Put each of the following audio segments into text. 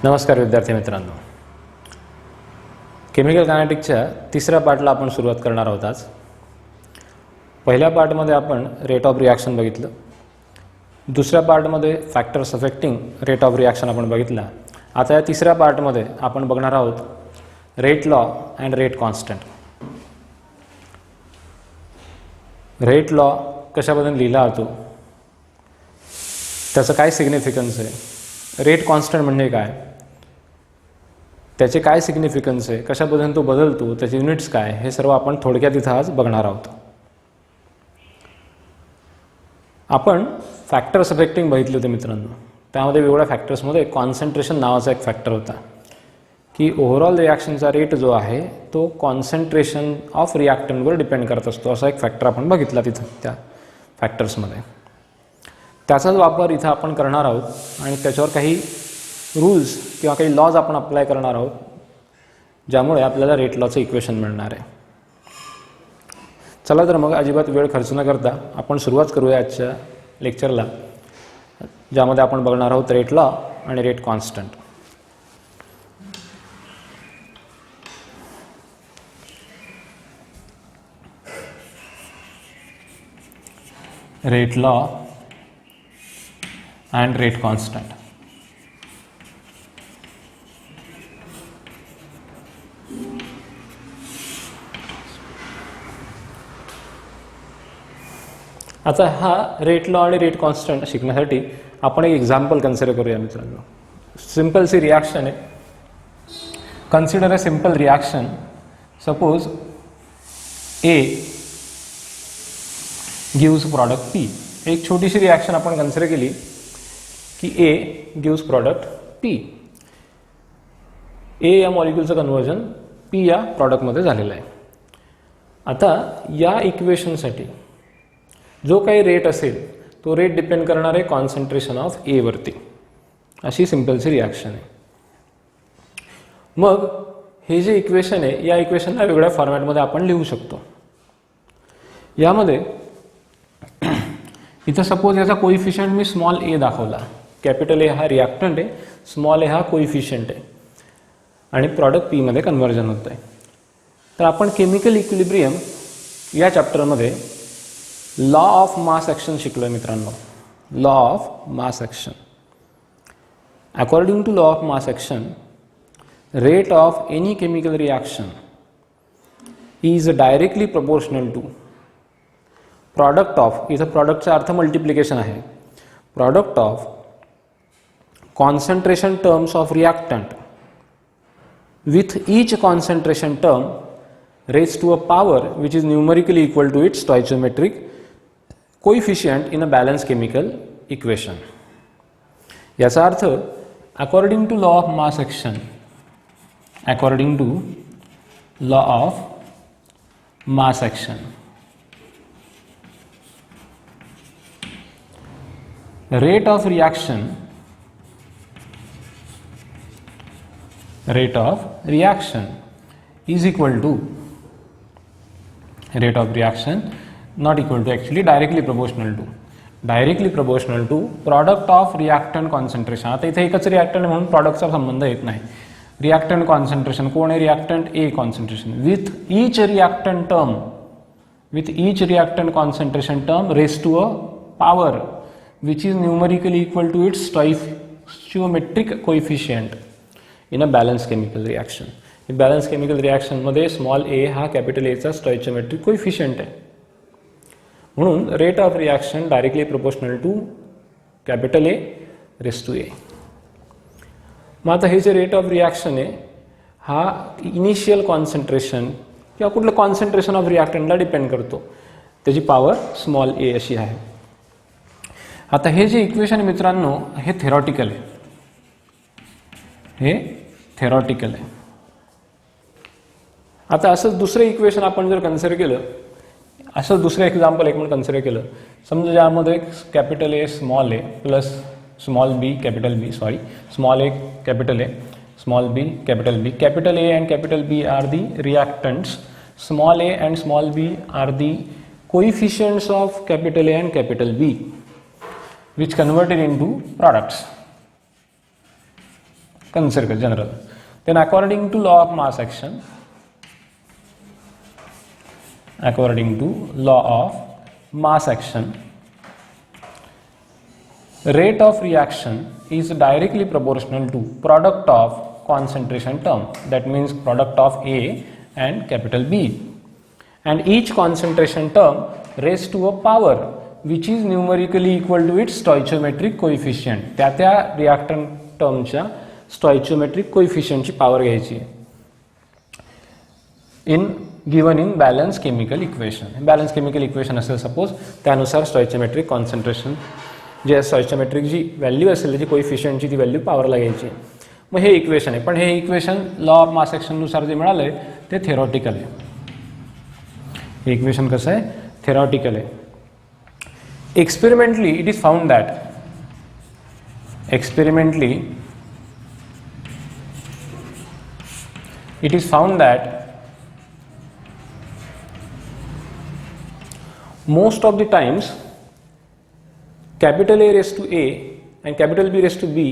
नमस्कार विद्यार्थी मित्रांनो, केमिकल कायनेटिक्सच्या तिसऱ्या पार्टला आपण सुरुवात करणार आहोत. आज पहिल्या पार्टमध्ये आपण रेट ऑफ रिॲक्शन बघितलं. दुसऱ्या पार्टमध्ये factors affecting rate of reaction आपण बघितला. आता या तिसऱ्या पार्टमध्ये आपण बघणार आहोत rate law and rate constant. Rate law कशाबद्दल लिहिला जातो, त्याचं काय सिग्निफिकन्स आहे, रेट कॉन्स्टंट म्हणजे काय, त्याचे काय सिग्निफिकन्स आहे, कशाबद्दल तो बदलतो, त्याचे युनिट्स काय, हे सर्व आपण थोडक्यात इथं आज बघणार आहोत. आपण फॅक्टर्स अफेक्टिंग बघितले होते मित्रांनो. त्यामध्ये वेगवेगळ्या फॅक्टर्समध्ये कॉन्सन्ट्रेशन नावाचा एक फॅक्टर होता की ओव्हरऑल रिॲक्शनचा रेट जो आहे तो कॉन्सन्ट्रेशन ऑफ रिॲक्टंटवर डिपेंड करत असतो. असा एक फॅक्टर आपण बघितला तिथं त्या फॅक्टर्समध्ये. त्याचाच वापर इथं आपण करणार आहोत आणि त्याच्यावर काही रूल्स किंवा काही लॉज आपण अप्लाय करणार आहोत, ज्यामुळे आपल्याला रेट लॉचं इक्वेशन मिळणार आहे. चला तर मग अजिबात वेळ खर्च न करता आपण सुरुवात करूया आजच्या लेक्चरला, ज्यामध्ये आपण बघणार आहोत रेट लॉ आणि rate constant. Rate law and rate constant. आता हा रेट लॉ आणि रेट कॉन्स्टंट शिकण्यासाठी आपण एक एक्झाम्पल कन्सिडर करूया मित्रांनो. सिंपल सी रिॲक्शन आहे. Consider a simple reaction. Suppose A gives product P. एक छोटीशी रिॲक्शन आपण कन्सिडर केली की ए गिव्स प्रॉडक्ट पी. ए या मॉलिक्यूलचं कन्व्हर्जन पी या प्रॉडक्टमध्ये झालेलं आहे. आता या इक्वेशनसाठी जो काही रेट असेल तो रेट डिपेंड करणार आहे कॉन्सन्ट्रेशन ऑफ ए वरती. अशी सिंपलची रिॲक्शन आहे. मग हे जे इक्वेशन आहे या इक्वेशनला वेगळ्या फॉर्मॅटमध्ये आपण लिहू शकतो. यामध्ये इथं सपोज याचा कोइफिशियंट मी स्मॉल ए दाखवला. कॅपिटल ए हा रिॲक्टंट आहे, स्मॉल ए हा कोइफिशियंट आहे आणि प्रॉडक्ट पी मध्ये कन्व्हर्जन होत आहे. तर आपण केमिकल इक्विलिब्रियम या चॅप्टरमध्ये लॉ ऑफ मास ॲक्शन शिकलो मित्रांनो. Law of mass action. According to law of mass action, rate of any chemical reaction is directly proportional to product of, इथं प्रॉडक्टचा अर्थ मल्टिप्लिकेशन आहे, product of concentration terms of reactant with each concentration term raised to a power which is numerically equal to its stoichiometric coefficient in a balanced chemical equation. याचा अर्थ according to law of mass action, according to law of mass action, rate of reaction is equal to rate of reaction not equal to actually directly proportional to product of reactant concentration. आता इथे एकच reactant म्हणून प्रॉडक्टचा संबंध येत नाही. Reactant concentration कोण आहे, reactant A concentration, with each reactant concentration term raised to a power which is numerically equal to its stoichiometric coefficient in a balance chemical reaction. Balance chemical रिॲक्शनमध्ये स्मॉल ए हा capital एचा stoichiometric coefficient आहे. म्हणून rate of reaction directly proportional to capital A race to A. मग आता हे जे rate of reaction आहे हा इनिशियल कॉन्सन्ट्रेशन किंवा कुठलं कॉन्सन्ट्रेशन ऑफ रिॲक्टंटला डिपेंड करतो. त्याची पॉवर स्मॉल ए अशी आहे. आता हे जे इक्वेशन मित्रांनो हे थेरॉटिकल आहे. आता असंच दुसरं इक्वेशन आपण जर कन्सिडर केलं, असं दुसरं एक्झाम्पल एक म्हणून कन्सिडर केलं. समजा ज्यामध्ये capital A small A plus small B capital B, small A capital A, small B capital B. Capital A and capital B are the reactants, small A and small B are the coefficients of capital A and capital B which converted into products. consider general. Then according to law of mass action, rate of reaction is directly proportional to product of concentration term, that means product of A and capital B, and each concentration term raised to a power which is numerically equal to its stoichiometric coefficient. त्या reactant termच्या stoichiometric coefficient ची power घ्यायची given in balance chemical equation. Balance chemical equation असेल suppose, त्यानुसार stoichiometric concentration जे stoichiometric जी value असेल त्याची कोइफिशियंटची ती value पॉवरला घ्यायची. मग हे इक्वेशन आहे, पण हे equation law of mass action नुसार जे मिळालंय ते थेरॉटिकल आहे. हे इक्वेशन कसं आहे? थेरॉटिकल आहे. Experimentally it is found that most of the times capital A raised to A and capital B raised to B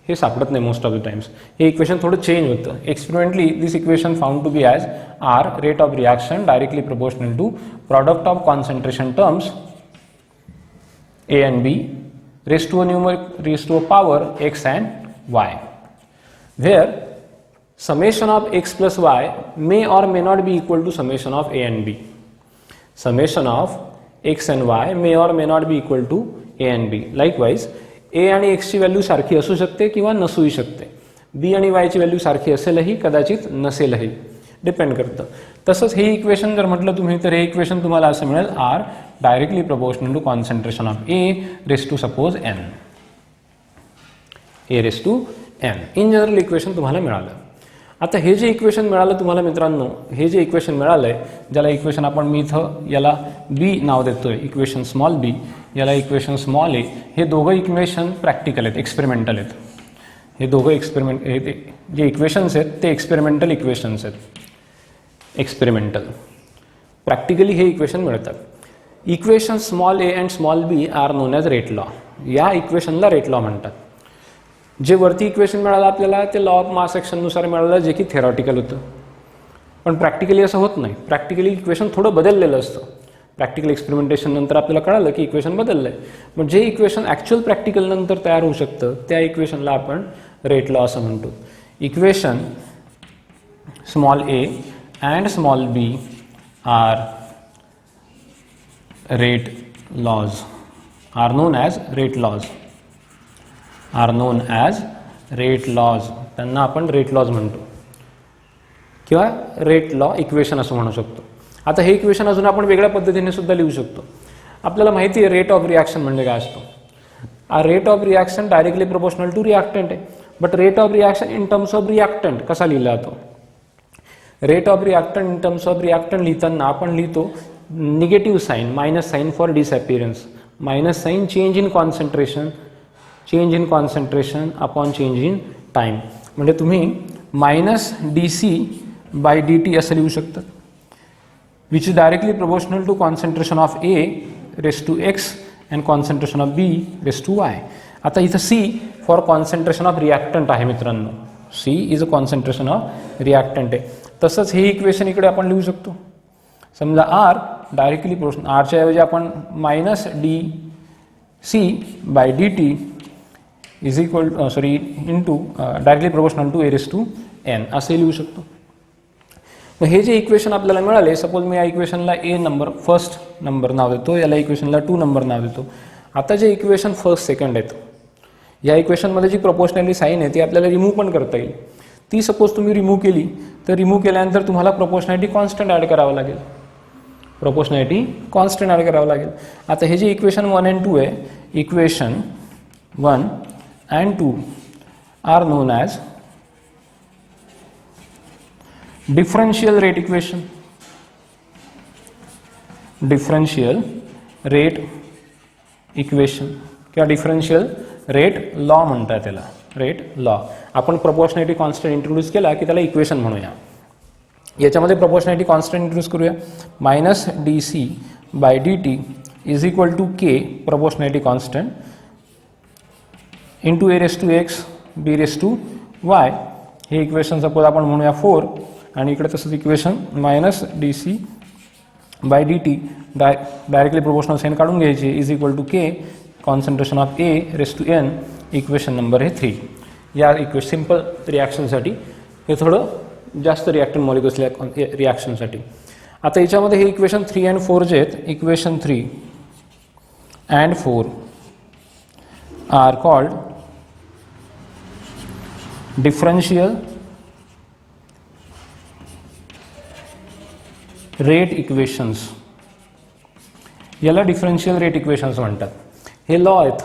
हे सापडत नाही most of the times. हे इक्वेशन थोडं चेंज होतं. Experimentally this equation found to be as R, rate of reaction directly proportional to product of concentration terms A and B raised to a power x and y, where summation of x plus y may or may not be equal to summation of A and B. Summation of x and y may or may not be equal to A and B. Likewise, A आणि x ची value सारखी असू शकते किंवा नसूही शकते. B आणि y ची value सारखी असेलही कदाचित नसेलही, डिपेंड करतं. तसंच हे इक्वेशन जर म्हटलं तुम्ही तर हे इक्वेशन तुम्हाला असं मिळेल R directly proportional to concentration of A raised to suppose n. A raised to n in general equation तुम्हाला मिळालं. आता हे जे इक्वेशन मिळालं तुम्हाला मित्रांनो, हे जे इक्वेशन मिळालंय, ज्याला इक्वेशन आपण मी इथं याला B नाव देतोय, इक्वेशन स्मॉल b, याला इक्वेशन स्मॉल a, हे दोघं इक्वेशन प्रॅक्टिकल आहेत, एक्सपेरिमेंटल आहेत. हे दोघं जे इक्वेशन्स आहेत ते एक्सपेरिमेंटल इक्वेशन्स आहेत. एक्सपेरिमेंटल प्रॅक्टिकली हे इक्वेशन मिळतात. Equation small a and small b are known as rate law. या इक्वेशनला रेट लॉ म्हणतात. जे वरती इक्वेशन मिळालं आपल्याला ते लॉ ऑफ मास ॲक्शननुसार मिळालं, जे की थेरॉटिकल होतं. पण प्रॅक्टिकली असं होत नाही. प्रॅक्टिकली इक्वेशन थोडं बदललेलं असतं. प्रॅक्टिकल एक्सपेरिमेंटेशन नंतर आपल्याला कळालं की इक्वेशन बदललं आहे. पण जे इक्वेशन ॲक्च्युअल प्रॅक्टिकल नंतर तयार होऊ शकतं त्या इक्वेशनला आपण रेट लॉ असं म्हणतो. Equation small a and small b are rate laws, are known as rate laws, त्यांना आपण रेट लॉज म्हणतो किंवा रेट लॉ इक्वेशन असं म्हणू शकतो. आता हे इक्वेशन अजून आपण वेगळ्या पद्धतीने सुद्धा लिहू शकतो. आपल्याला माहिती आहे रेट ऑफ रिॲक्शन म्हणजे काय असतो. Rate of reaction directly proportional to reactant आहे. But rate of reaction in terms of reactant कसा लिहिला जातो? Rate of reactant in terms of reactant लिहिताना आपण लिहितो negative sign, minus sign for disappearance, minus sign change in concentration upon change in time. म्हणजे तुम्ही minus dc/dt असं लिहू शकता, which is directly proportional to concentration of A raised to x and concentration of B raised to y. आता इथं C for concentration of reactant आहे मित्रांनो. C is a concentration of reactant आहे. तसंच हे इक्वेशन इकडे आपण लिहू शकतो. समजा R डायरेक्टली प्रोपोर्शनल, R च्या ऐवजी आपण minus dc/dt is equal into directly proportional to A raised to n असे लिहू शकतो. मग हे जे इक्वेशन आपल्याला मिळाले, सपोज मी या इक्वेशनला A नंबर फर्स्ट नंबर नाव देतो, याला इक्वेशनला 2 नंबर नाव देतो. आता जे इक्वेशन फर्स्ट सेकंड आहेत, या इक्वेशनमध्ये जी प्रोपोर्शनॅलिटी साईन आहे ती आपल्याला रिमूव्ह पण करता येईल. ती सपोज तुम्ही रिमूव्ह केली तर रिमूव्ह केल्यानंतर तुम्हाला प्रोपोर्शनॅलिटी कॉन्स्टंट ॲड करावं लागेल. आता हे जे इक्वेशन 1 and 2 आहे, equation 1 and 2 are known as differential rate equation, किंवा डिफरन्शियल रेट लॉ म्हणतात त्याला. रेट लॉ आपण प्रोपोर्शनॅलिटी कॉन्स्टंट इंट्रोड्यूस केला की त्याला इक्वेशन म्हणूया. याच्यामध्ये प्रोपोर्शनॅलिटी कॉन्स्टंट इंट्रोड्यूस करूया. Minus dc/dt is equal to k proportionality constant into A raised to x B raised to y, हे इक्वेशन सपोज आपण म्हणूया 4 आणि इकडे तसंच equation minus d c by d t directly proportional sign काढून घ्यायची is equal to k concentration of A race to n. Equation number हे 3. या सिंपल रिॲक्शनसाठी हे थोडं जास्त रिॲक्टंट मॉलिक्युल्स रिॲक्शनसाठी. आता याच्यामध्ये हे इक्वेशन 3 and 4 जे आहेत, equation 3 and 4 are called differential rate equations. याला डिफरन्शियल रेट इक्वेशन्स म्हणतात. हे लॉ आहेत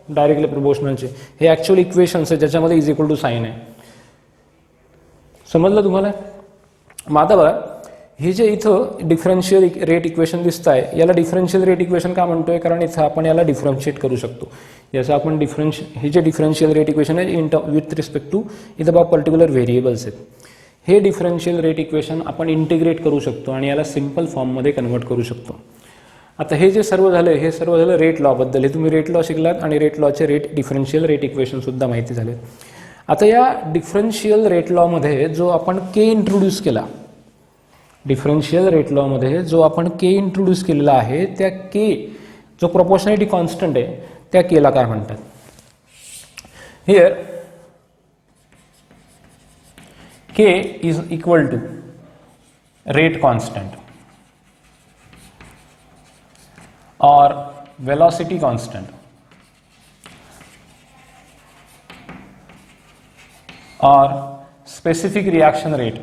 डायरेक्टली प्रोपोर्शनलचे. हे ॲक्च्युअल इक्वेशन्स आहेत ज्याच्यामध्ये इज इक्वल टू साईन आहे. समजलं तुम्हाला? मग आता बघा, हे जे इथं डिफरन्शियल रेट इक्वेशन दिसत आहे, याला डिफरन्शियल रेट इक्वेशन का म्हणतोय? कारण इथं आपण याला डिफरन्शिएट करू शकतो. याचं आपण हे जे डिफरन्शियल रेट इक्वेशन आहे विथ रिस्पेक्ट टू इथं बा पर्टिक्युलर व्हेरिएबल्स आहेत. हे डिफरन्शियल रेट इक्वेशन आपण इंटिग्रेट करू शकतो आणि याला सिंपल फॉर्ममध्ये कन्वर्ट करू शकतो. आता हे जे सर्व झालं हे सर्व झालं रेट लॉबद्दल. हे तुम्ही रेट लॉ शिकलात आणि रेट लॉचे डिफरन्शियल रेट इक्वेशनसुद्धा माहिती झाले. आता या डिफरन्शियल रेट लॉमध्ये जो आपण के इंट्रोड्यूस केला, डिफरन्शियल रेट लॉमध्ये जो आपण के इंट्रोड्यूस केलेला आहे, त्या के जो प्रोपोर्शनॅलिटी कॉन्स्टंट आहे त्या केला काय म्हणतात? Here k is equal to rate constant or velocity constant or specific reaction rate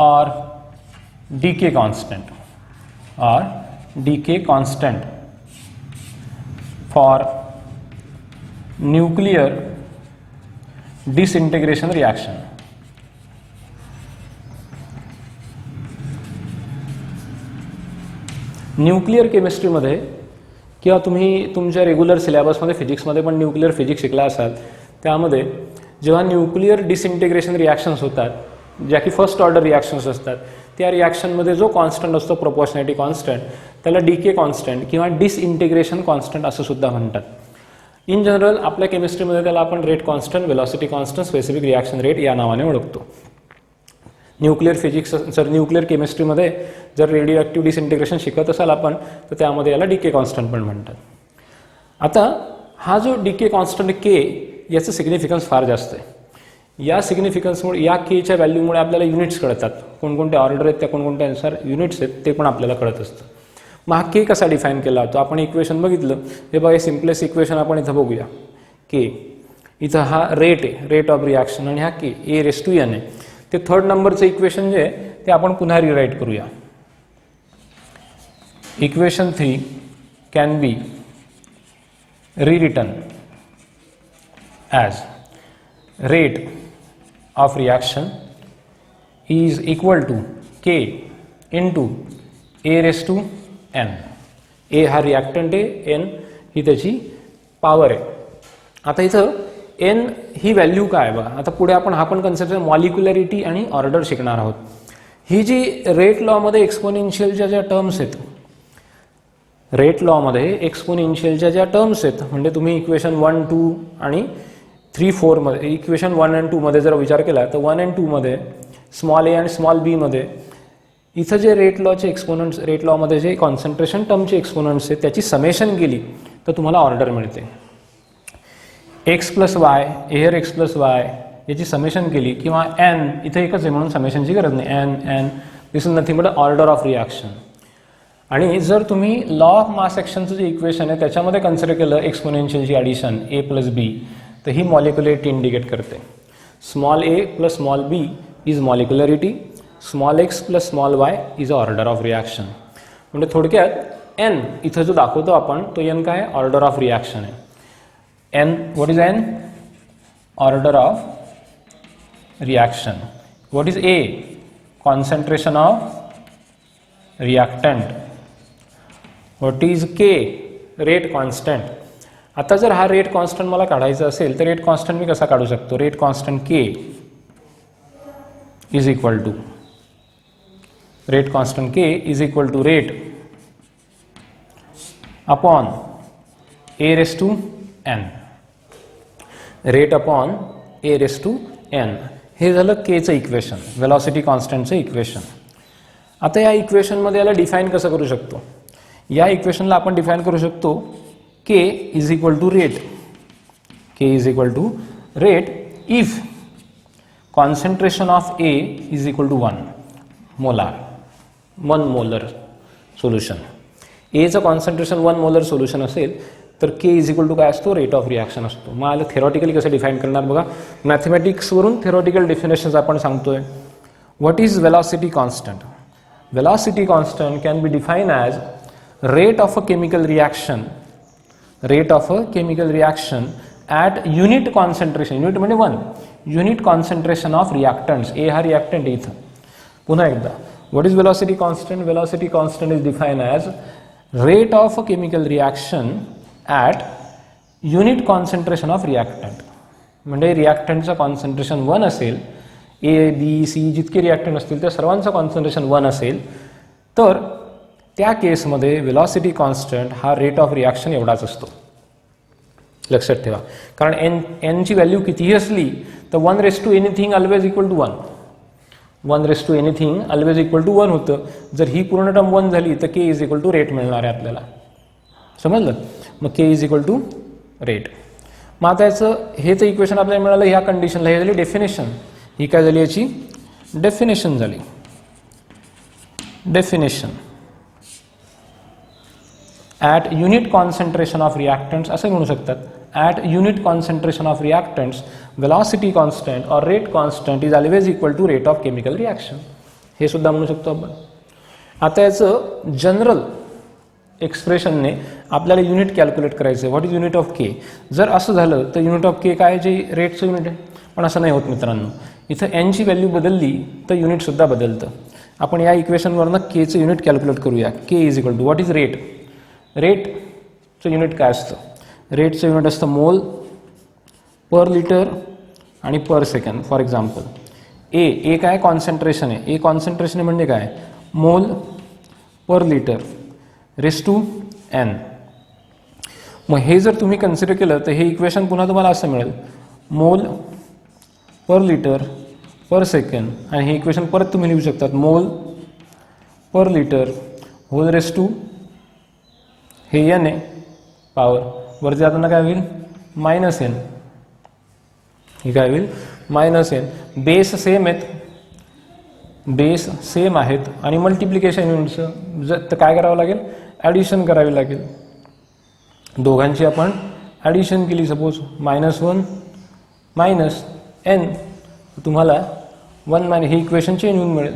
or decay constant for nuclear disintegration reaction. Nuclear केमिस्ट्रीमध्ये किंवा तुम्ही तुमच्या रेग्युलर सिलेबसमध्ये फिजिक्समध्ये पण न्यूक्लिअर फिजिक्स शिकला असाल, त्यामध्ये जेव्हा न्यूक्लिअर डिसइंटिग्रेशन रिॲक्शन्स होतात, ज्या की फर्स्ट ऑर्डर रिॲक्शन्स असतात, त्या रिॲक्शनमध्ये जो कॉन्स्टंट असतो प्रोपोर्शनॅलिटी कॉन्स्टंट, त्याला डीके कॉन्स्टंट किंवा डिसइंटिग्रेशन कॉन्स्टंट असं सुद्धा म्हणतात. इन जनरल आपल्या केमिस्ट्रीमध्ये त्याला आपण rate constant, velocity constant, specific reaction rate या नावाने ओळखतो. न्यूक्लिअर फिजिक्स जर न्यूक्लिअर केमिस्ट्रीमध्ये जर रेडिओ ॲक्टिव्ह डिसइंटिग्रेशन शिकत असाल आपण, तर त्यामध्ये याला डीके कॉन्स्टंट पण म्हणतात. आता हा जो डीके कॉन्स्टंट के, याचं सिग्निफिकन्स फार जास्त आहे. या सिग्निफिकन्समुळे, या केच्या व्हॅल्यूमुळे आपल्याला युनिट्स कळतात. कोणकोणते ऑर्डर आहेत, त्या कोणकोणत्या अनुसार युनिट्स आहेत ते पण आपल्याला कळत असतं. मग हा के कसा डिफाईन केला होता? आपण इक्वेशन बघितलं, हे बघा, सिम्पलेस्ट इक्वेशन आपण इथं बघूया. के इथं हा रेट आहे, रेट ऑफ रिॲक्शन, आणि हा के ए रेस टू एन आहे. ते थर्ड नंबरचं इक्वेशन जे आहे ते आपण पुन्हा रिराईट करूया. Equation 3 can be rewritten as rate of reaction is equal to K into A raised to N. A हा रिॲक्टंट आहे, N ही त्याची पॉवर आहे. आता इथं N ही व्हॅल्यू काय बघा. आता पुढे आपण हा पण कन्सेप्ट मॉलिक्युलॅरिटी आणि ऑर्डर शिकणार आहोत. ही जी रेट लॉमध्ये एक्सपोनेन्शियलच्या ज्या टर्म्स आहेत, रेट लॉमध्ये एक्सपोनेन्शियलच्या ज्या टर्म्स आहेत, म्हणजे तुम्ही इक्वेशन 1, 2 आणि 3, 4 मध्ये, इक्वेशन 1 and 2 मध्ये जर विचार केला तर 1 and 2 मध्ये स्मॉल ए आणि स्मॉल बी मध्ये इथं जे रेट लॉचे एक्सपोनंट्स, रेट लॉमध्ये जे कॉन्सन्ट्रेशन टर्मचे एक्सपोनंट्स आहेत त्याची समेशन केली तर तुम्हाला ऑर्डर मिळते. X plus y, air x plus y याची समेशन केली, किंवा एन, इथं एकच आहे म्हणून समेशनची गरज नाही, n this is nothing but order of reaction. आणि जर तुम्ही लॉ ऑफ मास ॲक्शनचं जे इक्वेशन आहे त्याच्यामध्ये कन्सिडर केलं एक्सपोनेन्शियलची ॲडिशन ए प्लस बी, तर ही मॉलिक्युलॅरिटी इंडिकेट करते. Small A plus small B is molecularity, small X plus small Y is order of reaction. म्हणजे थोडक्यात एन इथं जो दाखवतो आपण तो एन काय आहे? ऑर्डर ऑफ रिॲक्शन आहे. N, what is n? Order of reaction. What is A? Concentration of reactant. What is k? Rate constant. आता जर हा रेट कॉन्स्टंट मला काढायचा असेल तर रेट कॉन्स्टंट मी कसा काढू शकतो? Rate constant k is equal to, rate constant k is equal to rate upon A race to n, rate upon A race to n. हे झालं केचं इक्वेशन, वेलॉसिटी कॉन्स्टंटचं इक्वेशन. आता या इक्वेशनमध्ये याला डिफाईन कसं करू शकतो? या इक्वेशनला आपण डिफाईन करू शकतो K is equal to rate, K is equal to rate if concentration of A is equal to 1 molar, 1 molar solution. एचं कॉन्सन्ट्रेशन 1 मोलर सोल्युशन असेल तर के इज इक्वल टू काय असतो? रेट ऑफ रिॲक्शन असतो. मग आलं थेरॉटिकली कसं define करणार बघा. मॅथमॅटिक्सवरून थेरॉटिकल डेफिनेशन्स आपण सांगतोय. What is velocity constant? Velocity constant can be define as rate of a chemical reaction, rate of a chemical reaction at unit concentration, unit म्हणजे 1, unit concentration of reactants. A हा reactant इथं. पुन्हा एकदा, what is velocity constant? Velocity constant is defined as rate of a chemical reaction at unit concentration of reactant. म्हणजे रिॲक्टंटचं concentration 1 असेल, A, B, C जितके reactant असतील त्या सर्वांचं कॉन्सन्ट्रेशन 1 असेल तर त्या केसमध्ये वेलॉसिटी कॉन्स्टंट हा रेट ऑफ रिॲक्शन एवढाच असतो. लक्षात ठेवा, कारण एनची व्हॅल्यू कितीही असली तर 1 raised to anything always equal to 1, 1 raised to anything always equal to 1 होतं. जर ही पूर्ण टर्म 1 झाली तर k is equal to rate मिळणार आहे आपल्याला. समजलं? मग k is equal to rate. मग आता याचं हेच इक्वेशन आपल्याला मिळालं ह्या कंडिशनला. हे झाली डेफिनेशन. ही काय झाली? याची डेफिनेशन झाली. Definition at unit concentration of reactants असं म्हणू शकतात. At unit concentration of reactants velocity constant और rate constant is always equal to rate of chemical reaction. हे सुद्धा म्हणू शकतो आपण. आता याचं जनरल एक्सप्रेशनने आपल्याला युनिट कॅल्क्युलेट करायचं आहे. व्हॉट इज युनिट ऑफ के? जर असं झालं तर युनिट ऑफ के काय? जे रेटचं युनिट आहे. पण असं नाही होत मित्रांनो. इथं एनची व्हॅल्यू बदलली तर युनिटसुद्धा बदलतं. आपण या इक्वेशनवरनं केचं युनिट कॅल्क्युलेट करूया. K is equal to what is rate? रेटचं युनिट काय असतं? रेटचं युनिट असतं मोल पर लिटर आणि per second. For example A काय? कॉन्सन्ट्रेशन आहे. ए कॉन्सन्ट्रेशन म्हणजे काय? Mole per litre race to N. मग हे जर तुम्ही कन्सिडर केलं तर हे इक्वेशन पुन्हा तुम्हाला असं मिळेल, mole per litre per second. आणि हे इक्वेशन परत तुम्ही लिहू शकतात, mole per litre whole raised to हे एन आहे पॉवर, वरती जाताना काय होईल? Minus n. हे काय होईल? Minus n. बेस सेम आहेत, बेस सेम आहेत आणि मल्टिप्लिकेशन युनिटचं जर तर काय करावं लागेल? ॲडिशन करावी लागेल. दोघांची आपण ॲडिशन केली, सपोज -1 मायनस एन, तुम्हाला 1 मायनस हे इक्वेशन चेंज होऊन मिळेल.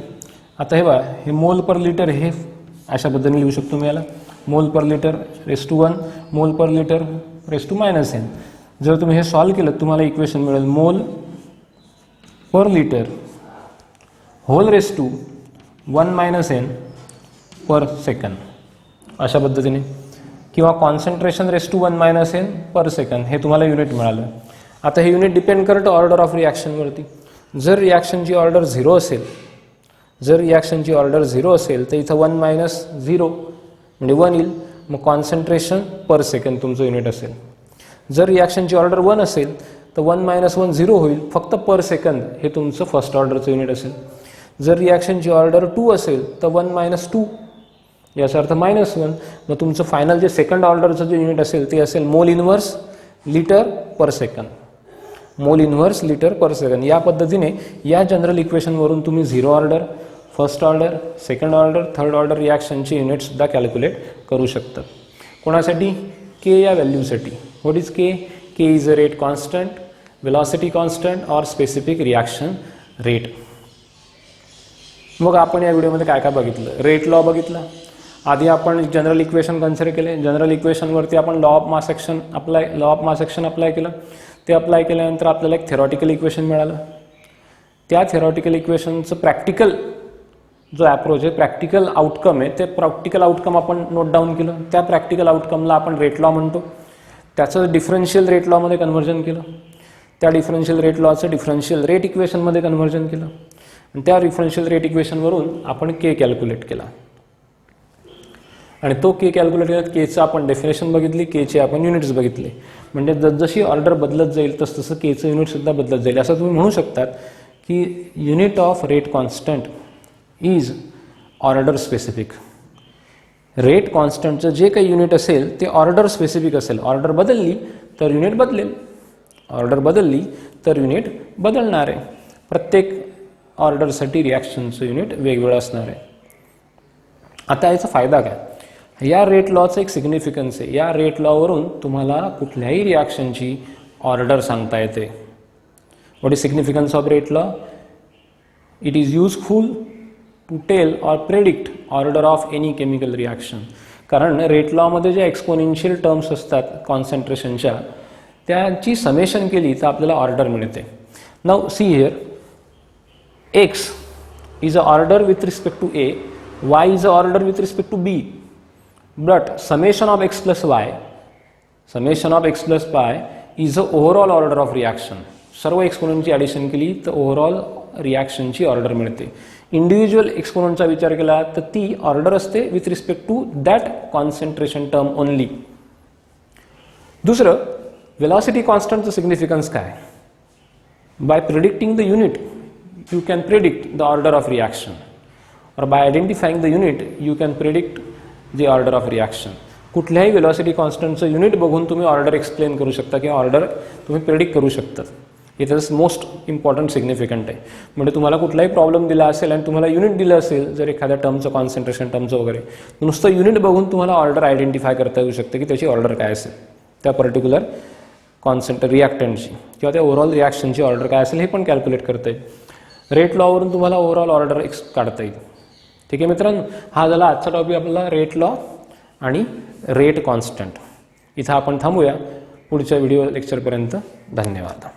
आता हे बघा, हे मोल पर लिटर हे अशा पद्धतीने लिहू शकतो मी याला, मोल per litre race to 1 mole per litre race to minus n. जर तुम्ही हे सॉल्व केलं तुम्हाला इक्वेशन मिळेल mole per litre whole raised to 1 minus n per second अशा पद्धतीने, किंवा concentration raised to 1 minus n per second हे तुम्हाला युनिट मिळालं. आता हे युनिट डिपेंड करतं ऑर्डर ऑफ रिॲक्शनवरती. जर रिॲक्शनची ऑर्डर 0 असेल, जर रिॲक्शनची ऑर्डर 0 असेल तर इथं 1 मायनस 0 म्हणजे 1 येईल. मग कॉन्सन्ट्रेशन पर सेकंड तुमचं युनिट असेल. जर रिॲक्शनची ऑर्डर 1 असेल तर 1 मायनस 1 0 होईल, फक्त पर सेकंद हे तुमचं फर्स्ट ऑर्डरचं युनिट असेल. जर रिॲक्शनची ऑर्डर 2 असेल तर 1 मायनस 2 याचा अर्थ -1. मग तुमचं फायनल जे सेकंड ऑर्डरचं जे युनिट असेल ते असेल mole inverse litre per second. Mole inverse litre per second. या पद्धतीने या जनरल इक्वेशनवरून तुम्ही 0 order, first order, second order, third order रिॲक्शनचे युनिटसुद्धा कॅल्क्युलेट करू शकतात. कोणासाठी? के या व्हॅल्यूसाठी. What is K? K is a rate constant, velocity constant और स्पेसिफिक रिॲक्शन रेट. मग आपण या व्हिडिओमध्ये काय काय बघितलं? रेट लॉ बघितला. आधी आपण जनरल इक्वेशन कन्सिडर केले. जनरल इक्वेशनवरती आपण law of mass action apply केलं. ते अप्लाय केल्यानंतर आपल्याला एक थेरॉटिकल इक्वेशन मिळालं. त्या थेरॉटिकल इक्वेशनचं प्रॅक्टिकल जो ॲप्रोच आहे, प्रॅक्टिकल आउटकम आहे, ते प्रॅक्टिकल आउटकम आपण नोट डाऊन केलं. त्या प्रॅक्टिकल आउटकमला आपण रेट लॉ म्हणतो. त्याचं डिफरन्शियल रेट लॉमध्ये कन्व्हर्जन केलं. त्या डिफरन्शियल रेट लॉचं डिफरन्शियल रेट इक्वेशनमध्ये कन्व्हर्जन केलं. आणि त्या डिफरन्शियल रेट इक्वेशनवरून आपण के कॅल्क्युलेट केला. आणि तो के कॅल्क्युलेट केला. केचं आपण डेफिनेशन बघितली, केचे आपण युनिट्स बघितले. म्हणजे जसजशी ऑर्डर बदलत जाईल तसं केचं युनिटसुद्धा बदलत जाईल. असं तुम्ही म्हणू शकतात की unit of rate constant is order specific. Rate कॉन्स्टंटचं जे काही युनिट असेल ते ऑर्डर स्पेसिफिक असेल. ऑर्डर बदलली तर युनिट बदलेल, ऑर्डर बदलली तर युनिट बदलणार आहे. प्रत्येक ऑर्डरसाठी रिॲक्शनचं युनिट वेगवेगळं असणार आहे. आता याचा फायदा काय? या रेट लॉचं एक सिग्निफिकन्स आहे. या रेट लॉवरून तुम्हाला कुठल्याही रिॲक्शनची ऑर्डर सांगता येते. What is significance of rate law? It is useful to tell or predict order of any chemical reaction. कारण रेट लॉमध्ये ज्या एक्सपोनेन्शियल टर्म्स असतात कॉन्सन्ट्रेशनच्या, त्यांची समेशन केली तर आपल्याला ऑर्डर मिळते. Now see here, x is a order with respect to A, y is a order with respect to B, but summation of x plus y is the overall order of reaction. सर्व एक्सपोनेंटची addition केली तर overall रिॲक्शनची order मिळते. Individual एक्सपोनेंटचा विचार केला तर ती ऑर्डर असते with respect to that concentration term only. दुसरं, वेलॉसिटी कॉन्स्टंटचं सिग्निफिकन्स काय? By predicting the unit you can predict the order of reaction, और by identifying the unit you can predict the order of reaction. कुठल्याही velocity कॉन्स्टंटचं unit बघून तुम्ही order explain करू शकता किंवा ऑर्डर तुम्ही प्रिडिक्ट करू शकता. हे त्याचं मोस्ट इम्पॉर्टंट सिग्निफिकंट आहे. म्हणजे तुम्हाला कुठलाही प्रॉब्लेम दिला असेल आणि तुम्हाला युनिट दिलं असेल, जर एखाद्या टर्मचं कॉन्सन्ट्रेशन टर्मचं वगैरे, नुसतं युनिट बघून तुम्हाला ऑर्डर आयडेंटिफाय करता येऊ शकते की त्याची ऑर्डर काय असेल, त्या पर्टिक्युलर रिॲक्टंटची किंवा त्या ओव्हरऑल रिॲक्शनची ऑर्डर काय असेल हे पण कॅल्क्युलेट करता येईल. रेट लॉवरून तुम्हाला ओव्हरऑल ऑर्डर काढता येईल. ठीक आहे मित्रांनो, हा झाला आजचा टॉपिक आपला रेट लॉ आणि रेट कॉन्स्टंट. इथं आपण थांबूया. पुढच्या व्हिडिओ लेक्चरपर्यंत धन्यवाद.